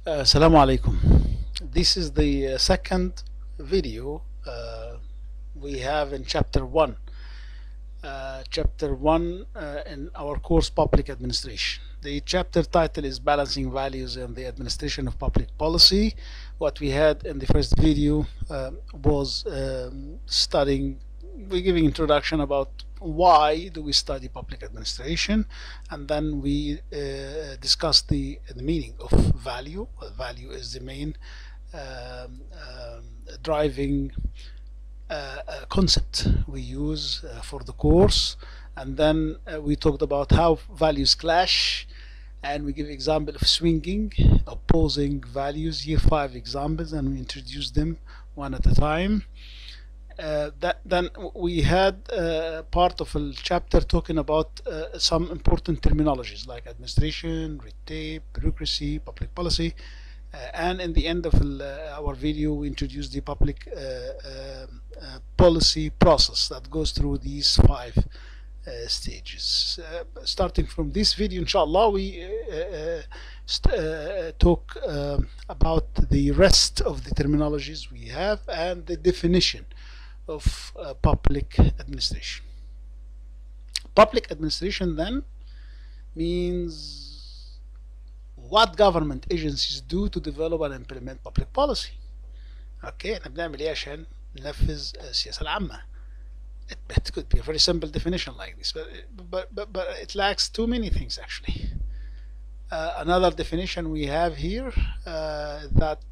Assalamu alaikum. This is the second video we have in chapter 1. Chapter 1 in our course Public Administration. The chapter title is Balancing Values in the Administration of Public Policy. What we had in the first video was we're giving introduction about why do we study public administration, and then we discuss the meaning of value. Value is the main driving concept we use for the course, and then we talked about how values clash, and we give example of swinging, opposing values. Here 5 examples, and we introduce them one at a time. Then we had part of a chapter talking about some important terminologies like administration, red tape, bureaucracy, public policy, and in the end of our video we introduced the public policy process that goes through these 5 stages. Starting from this video, inshallah, we talk about the rest of the terminologies we have and the definition of public administration. Public administration then means what government agencies do to develop and implement public policy. Okay, احنا بنعمل ايه عشان ننفذ السياسة العامة. It could be a very simple definition like this, but it lacks too many things actually. Another definition we have here that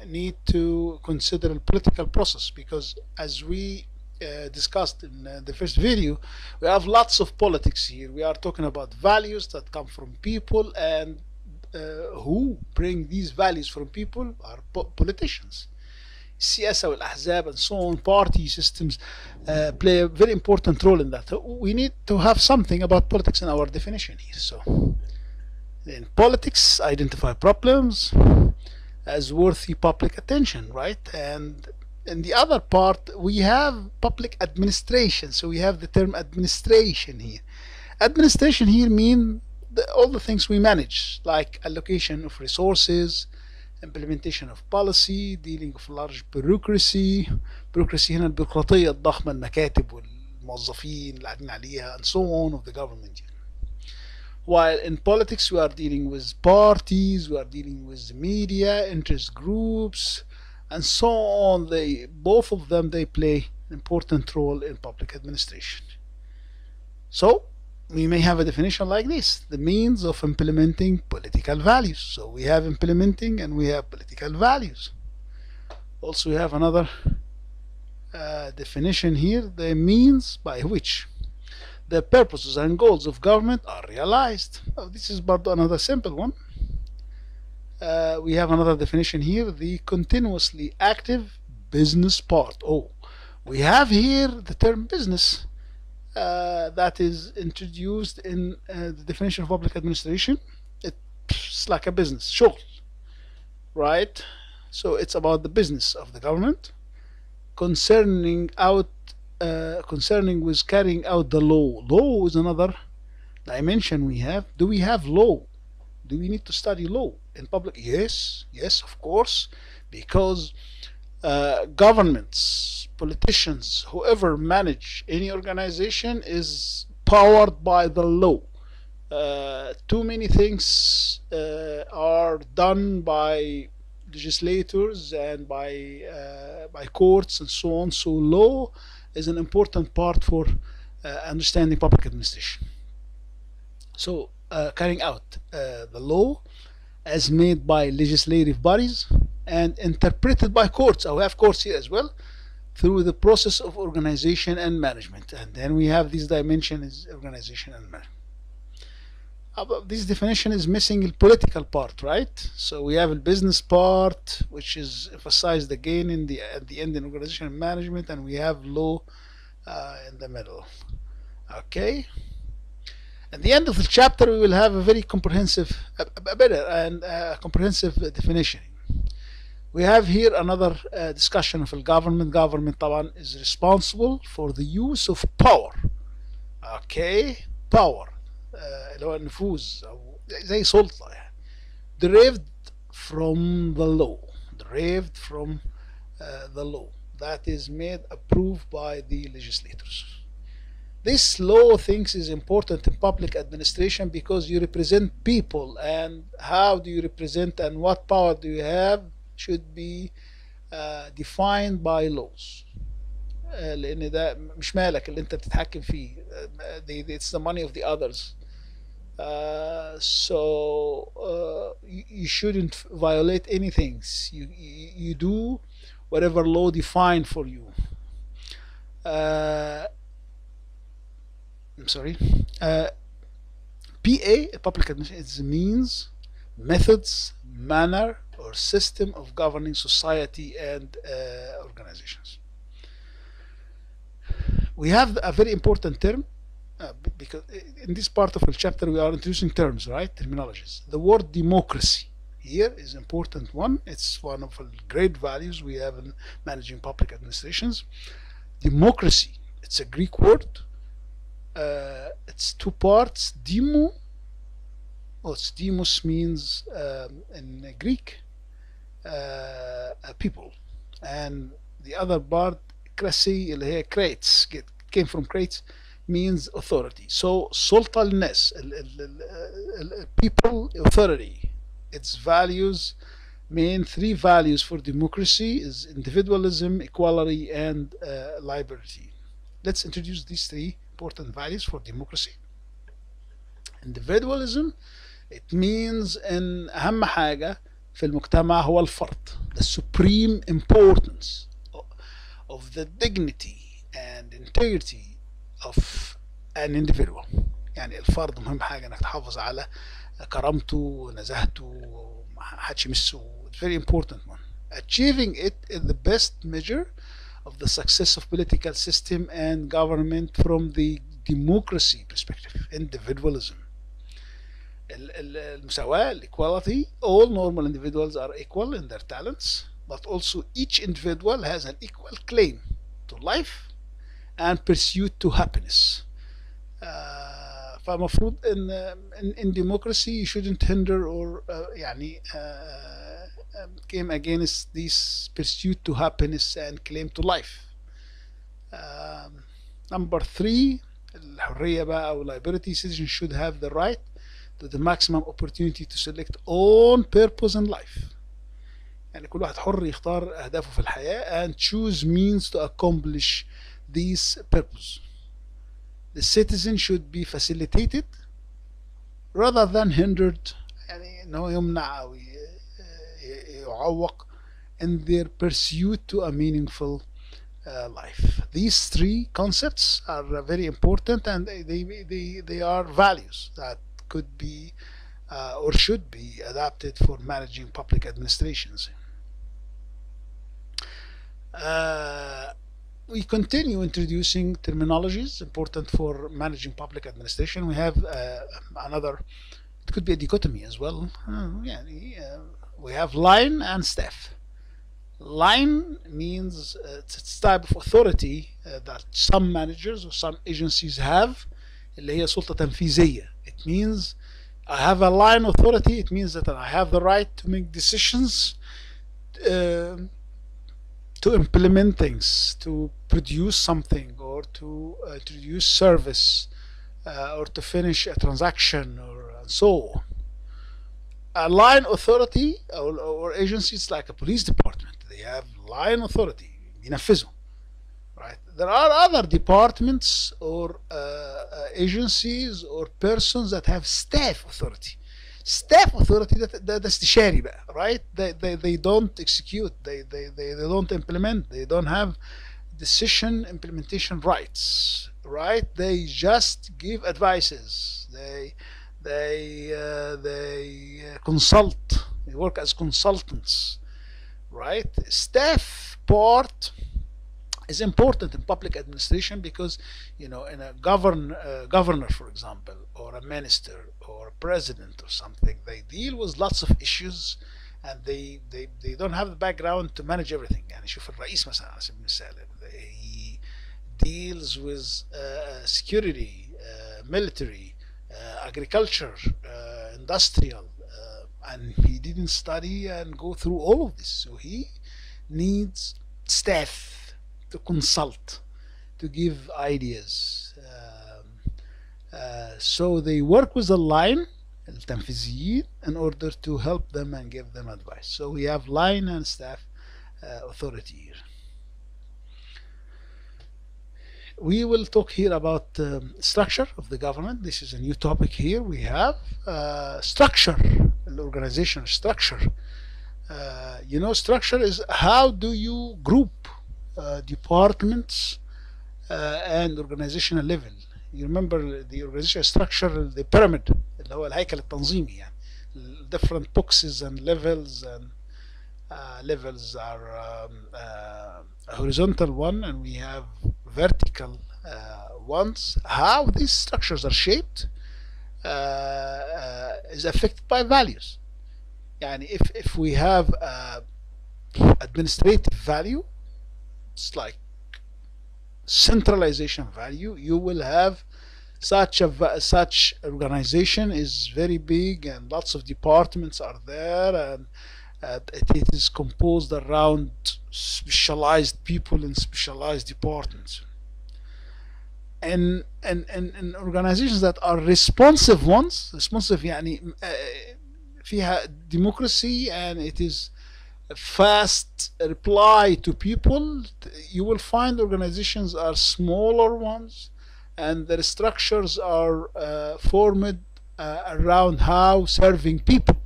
need to consider a political process, because as we discussed in the first video, we have lots of politics here. We are talking about values that come from people, and who bring these values from people are politicians. السياسة والأحزاب and so on, party systems play a very important role in that. We need to have something about politics in our definition here. So in politics, identify problems as worthy public attention, right? And in the other part we have public administration, so we have the term administration here. Administration here means all the things we manage, like allocation of resources, implementation of policy, dealing with large bureaucracy. Bureaucracy هنا البيروقراطية الضخمة، المكاتب والموظفين اللي قاعدين عليها and so on of the government. While in politics we are dealing with parties, we are dealing with media, interest groups, and so on. Both of them, they play an important role in public administration. So we may have a definition like this: the means of implementing political values. So we have implementing and we have political values. Also we have another definition here: the means by which the purposes and goals of government are realized. Oh, this is but another simple one. We have another definition here: the continuously active business part. Oh, we have here the term business that is introduced in the definition of public administration. It's like a business, شغل, right? So it's about the business of the government concerning with carrying out the law. Law is another dimension we have. Do we have law? Do we need to study law in public? Yes, of course, because governments, politicians, whoever manage any organization is powered by the law. Too many things are done by legislators and by courts and so on. So law is an important part for understanding public administration. So carrying out the law as made by legislative bodies and interpreted by courts. We have courts here as well, through the process of organization and management. And then we have this dimension is organization and management. This definition is missing the political part, right? So we have a business part, which is emphasized again at the end in organization and management, and we have law in the middle. Okay. At the end of the chapter, we will have a very comprehensive, better and comprehensive definition. We have here another discussion of the government. Government طبعا is responsible for the use of power. Okay, power. اللي هو النفوذ أو زي سلطة يعني. derived from the law, derived from the law that is made approved by the legislators. This law thinks is important in public administration because you represent people, and how do you represent and what power do you have should be defined by laws. لان ده مش مالك اللي انت بتتحكم فيه. It's the money of the others. You shouldn't violate anything. You do whatever law defined for you. I'm sorry. PA, public administration, is means, methods, manner, or system of governing society and organizations. We have a very important term because in this part of the chapter we are introducing terms, right? Terminologies. The word democracy here is an important one. It's one of the great values we have in managing public administrations. Democracy, it's a Greek word. It's two parts. Demo, demos means in Greek people, and the other part krasi اللي هي crates, came from crates, means authority. So sultaness, people, authority. Its values, main three values for democracy is individualism, equality, and liberty. Let's introduce these three important values for democracy. Individualism, it means ان اهم حاجة في المجتمع هو الفرد. The supreme importance of the dignity and integrity of an individual. يعني الفرد مهم حاجة انك تحافظ على كرامته ونزاهته محدش يمسه. It's very important one. Achieving it is the best measure of the success of political system and government from the democracy perspective. Individualism. المساواة, equality, all normal individuals are equal in their talents, but also each individual has an equal claim to life and pursuit to happiness. فمفروض in democracy you shouldn't hinder or يعني came against this pursuit to happiness and claim to life. Number 3, الحرية بقى أو liberty. Citizens should have the right to the maximum opportunity to select own purpose in life. يعني كل واحد حر يختار أهدافه في الحياة and choose means to accomplish these purpose. The citizen should be facilitated rather than hindered, يعني إنه يمنع أو يعوق in their pursuit to a meaningful life. These three concepts are very important, and they are values that could be or should be adapted for managing public administrations. We continue introducing terminologies important for managing public administration. We have another, it could be a dichotomy as well. We have line and staff. Line means it's type of authority that some managers or some agencies have, اللي هي سلطة تنفيذية. It means I have a line authority. It means that I have the right to make decisions, to implement things, to produce something, or to introduce service, or to finish a transaction, or and so on. A line authority or agencies like a police department, they have line authority, ينفذوا. Right? There are other departments or agencies or persons that have staff authority. Staff authority ده استشاري بقى, right? They don't execute, they don't implement, they don't have decision implementation rights, right? They just give advices. They consult. They work as consultants, right? Staff part is important in public administration because, in a governor, for example, or a minister or a president or something, they deal with lots of issues, and they don't have the background to manage everything. يعني شوف الرئيس مثلا على سبيل المثال, he deals with security, military, agriculture, industrial, and he didn't study and go through all of this. So he needs staff to consult, to give ideas. So they work with the line التنفيذيين in order to help them and give them advice. So we have line and staff authority here. We will talk here about structure of the government. This is a new topic here. We have structure, the organization structure. You know, structure is how do you group departments and organizational level. You remember the organizational structure, the pyramid اللي هو الهيكل التنظيمي يعني different boxes and levels, and levels are horizontal one, and we have vertical ones. How these structures are shaped is affected by values. يعني if we have administrative value, it's like centralization value, you will have such organization is very big and lots of departments are there, and it is composed around specialized people in specialized departments. And organizations that are responsive ones, responsive يعني فيها democracy and it is a fast reply to people, you will find organizations are smaller ones, and their structures are formed around how serving people.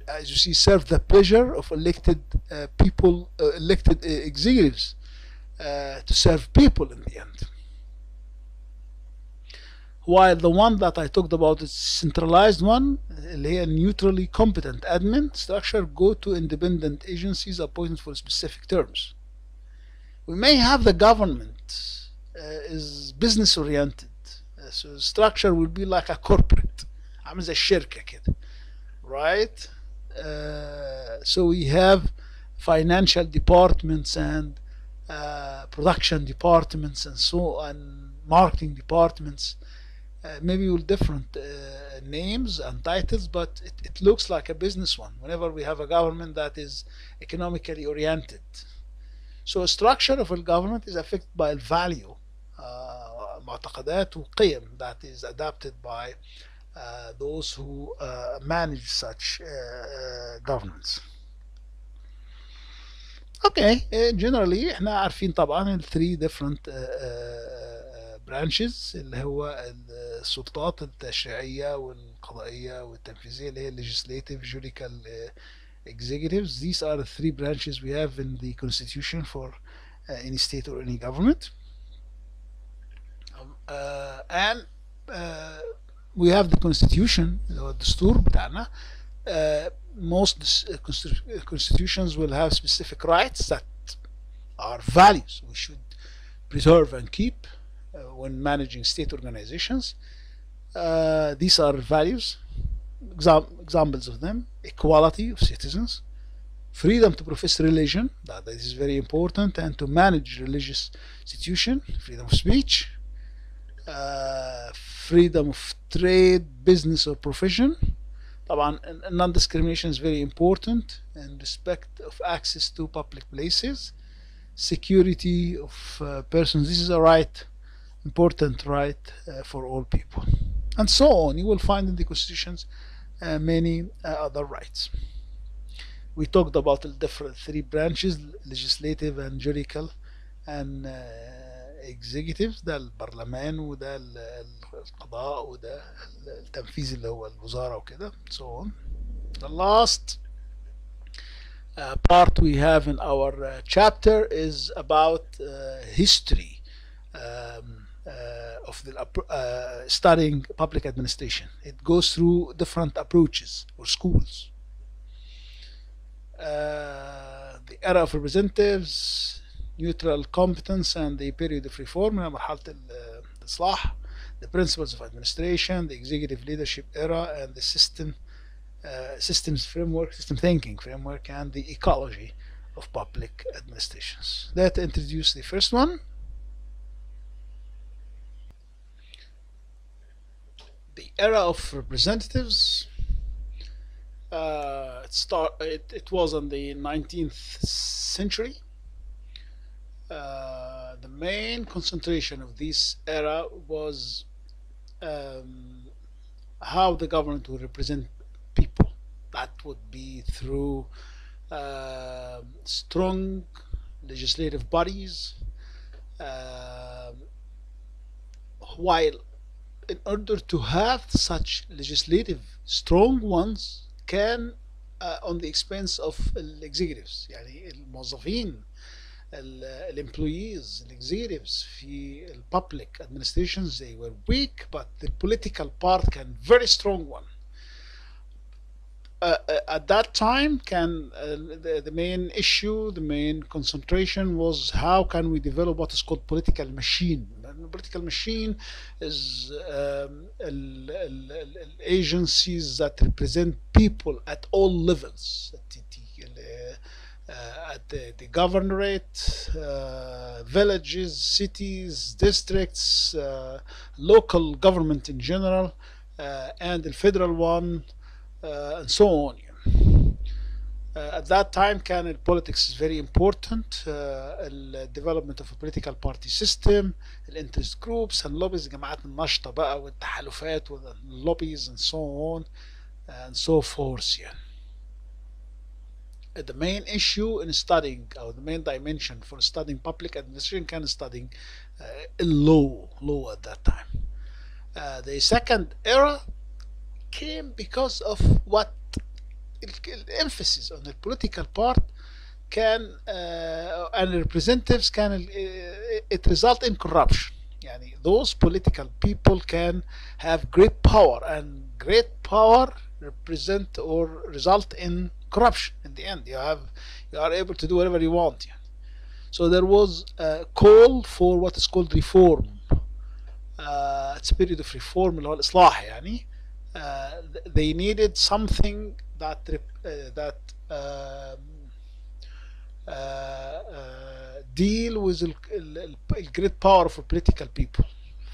As you see, serve the pleasure of elected people, elected executives to serve people in the end. While the one that I talked about is centralized one, اللي هي neutrally competent admin structure, go to independent agencies appointed for specific terms. We may have the government is business oriented, so the structure will be like a corporate, عامل زي الشركة كده, right? So we have financial departments and production departments and so on, marketing departments, maybe with different names and titles, but it looks like a business one whenever we have a government that is economically oriented. So a structure of a government is affected by value, معتقدات وقيم, that is adapted by those who manage such governments. Okay, generally احنا عارفين طبعا ال 3 different branches اللي هو السلطات التشريعية والقضائية والتنفيذية اللي هي legislative, judicial, executives. These are the 3 branches we have in the constitution for any state or any government. And we have the constitution, the الدستور بتاعنا. Most constitutions will have specific rights that are values we should preserve and keep when managing state organizations. These are values, examples of them: equality of citizens, freedom to profess religion, that is very important, and to manage religious institution, freedom of speech, freedom of trade, business or profession. طبعا non-discrimination is very important, and respect of access to public places, security of persons. This is a right, important right for all people, and so on. You will find in the constitutions many other rights. We talked about the different 3 branches: legislative and judicial and executives. ده البرلمان وده القضاء وده التنفيذي اللي هو الوزارة وكده, so on. The last part we have in our chapter is about history of the studying public administration. It goes through different approaches or schools. The era of representatives, neutral competence, and the period of reform, مرحلة الإصلاح, the principles of administration, the executive leadership era, and the systems framework, system thinking framework, and the ecology of public administrations. Let's introduce the first one. The era of representatives. It was in the 19th century. The main concentration of this era was how the government would represent people. That would be through strong legislative bodies, uh, while in order to have such legislative strong ones can on the expense of executives. يعني الموظفين الemployees executives في public administrations, they were weak, but the political part can very strong one. At that time, the main issue, the main concentration was how can we develop what is called political machine. And the political machine is agencies that represent people at all levels, at the governorate, villages, cities, districts, local government in general, and the federal one, and so on. At that time كان politics is very important. The development of a political party system, interest groups and lobbies, جماعات النشطة بقى والتحالفات واللobbies and so on and so forth. The main issue in studying, or the main dimension for studying public administration, كان studying law at that time. The second era came because of what emphasis on the political part can and representatives can it result in corruption. يعني those political people can have great power, and great power represent or result in corruption. In the end, you are able to do whatever you want. So there was a call for what is called reform. It's a period of reform اللي هو الإصلاح يعني. They needed something that deal with the great power of political people.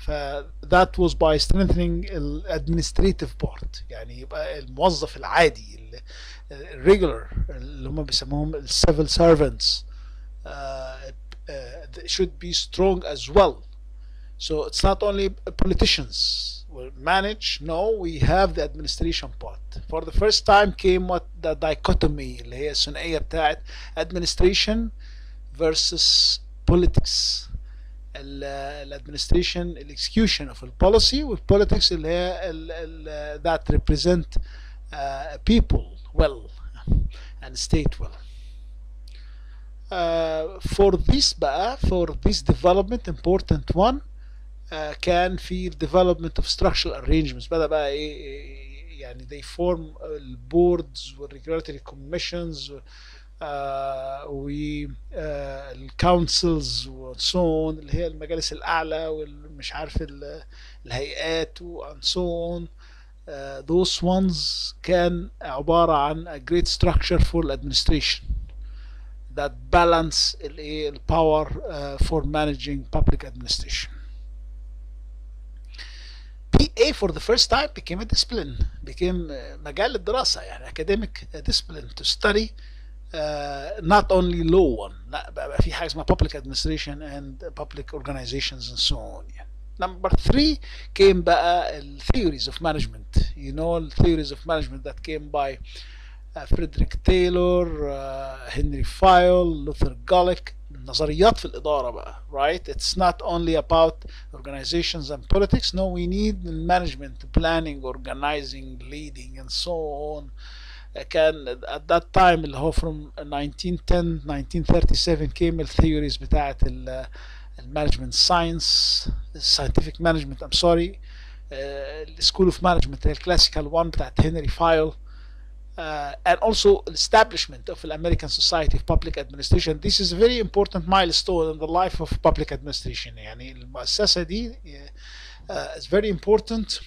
That was by strengthening the administrative part. يعني يبقى الموظف العادي regular اللي هم بيسموهم civil servants should be strong as well. So it's not only politicians will manage. No, we have the administration part. For the first time came what the dichotomy اللي هي الثنائية بتاعت administration versus politics. Administration, execution of the policy, with politics اللي هي that represent people well and state well. For this development important one كان في development of structural arrangements. بدأ بقى ايه يعني they form boards و regulatory commissions و councils و so on اللي هي المجالس الأعلى والمش عارف الهيئات و and so on. Those ones كان عبارة عن a great structure for administration that balance the power for managing public administration. PA for the first time became a discipline, became مجال للدراسة يعني academic discipline to study not only law one. لا بقى في حاجة اسمها public administration and public organizations and so on. Number 3 came بقى theories of management. You know, theories of management that came by Frederick Taylor, Henry Fayol, Luther Gulick. نظريات في الإدارة بقى, right? It's not only about organizations and politics. No, we need management, planning, organizing, leading, and so on. كان at that time اللي هو from 1910 1937 came الثيوريز بتاعت المانجمنت ساينس, scientific management, I'm sorry, school of management, the classical one بتاعت هنري فايل. And also establishment of the American Society of Public Administration. This is a very important milestone in the life of public administration. يعني المؤسسة دي is very important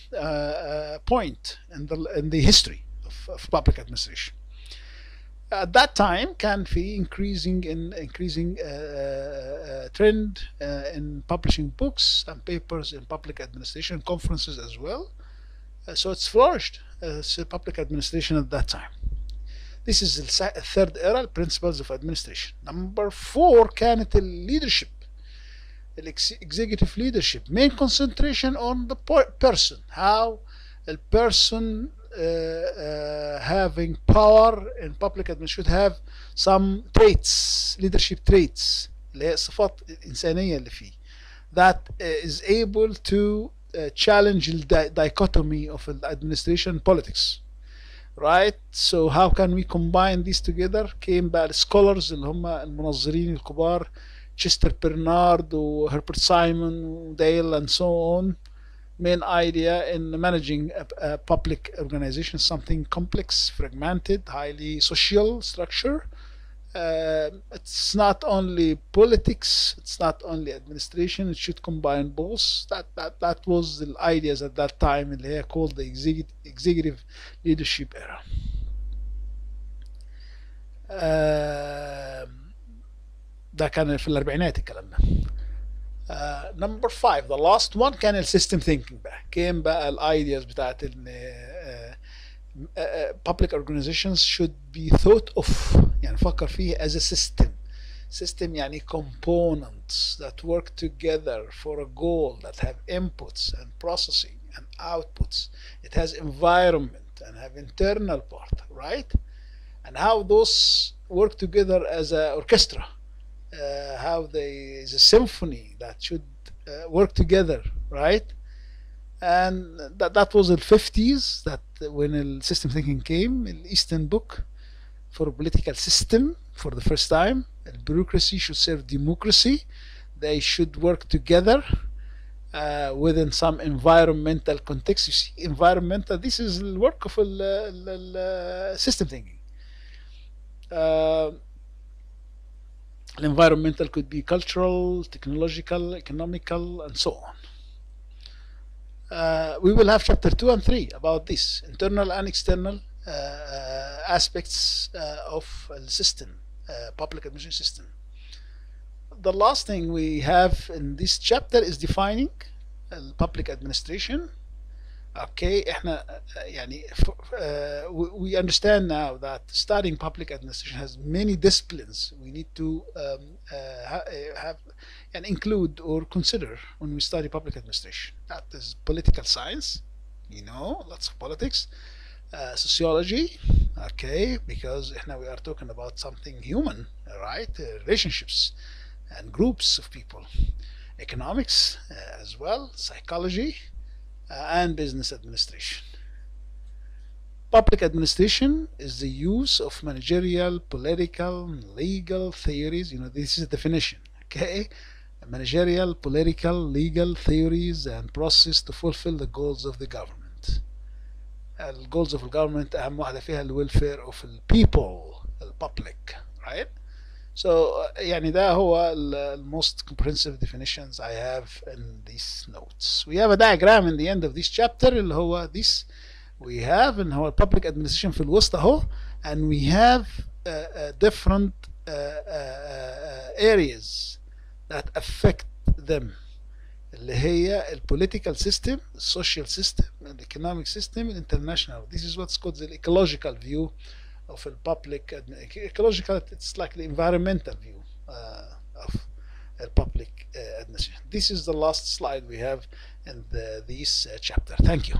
point in the history of public administration. At that time كان في increasing trend in publishing books and papers in public administration, conferences as well. So it's flourished as public administration at that time. This is الثيرد era principles of administration. number 4 كانت leadership, executive leadership, main concentration on the person, how a person having power in public administration should have some traits, leadership traits اللي هي الصفات الإنسانية اللي فيه, that is able to challenge the dichotomy of administration politics. Right? So how can we combine these together? came بقى scholars اللي هم المنظرين الكبار, تشستر برنارد وهربرت سايمون وديل and so on. Main idea in managing a public organization, something complex, fragmented, highly social structure. It's not only politics, it's not only administration, it should combine both. That was the ideas at that time اللي هي called the executive leadership era. ده كان في الأربعينات الكلام ده. Number 5 the last one كان السيستم thinking بقى, كان بقى الايدياز بتاعت ان public organizations should be thought of, يعني نفكر فيه as a system يعني components that work together for a goal, that have inputs and processing and outputs. It has environment and have internal part, right? And how those work together as an orchestra, how is a symphony that should work together, right? And that was the 50s, that when the system thinking came, the Eastern book for political system for the first time. Bureaucracy should serve democracy. They should work together within some environmental context. You see, environmental, this is the work of system thinking. Environmental could be cultural, technological, economical, and so on. We will have chapter 2 and 3 about this, internal and external aspects of the system, public administration system. The last thing we have in this chapter is defining public administration. Okay, احنا يعني we understand now that studying public administration has many disciplines we need to have and include or consider when we study public administration. That is political science, you know, lots of politics, sociology, okay, because now we are talking about something human, right? Relationships and groups of people, economics as well, psychology, and business administration. Public administration is the use of managerial, political, legal theories. You know, this is the definition, okay? Managerial, political, legal theories and process to fulfill the goals of the government. The goals of the government أهم واحدة فيها the welfare of the people, the public, right? So يعني ده هو the most comprehensive definitions I have in these notes. We have a diagram in the end of this chapter اللي هو this we have and هو public administration في الوسط اهو, and we have different areas that affect them اللي هي political system, social system, the economic system, and international. This is what's called the ecological view of a public. Ecological, it's like the environmental view of a public administration. This is the last slide we have in this chapter. Thank you.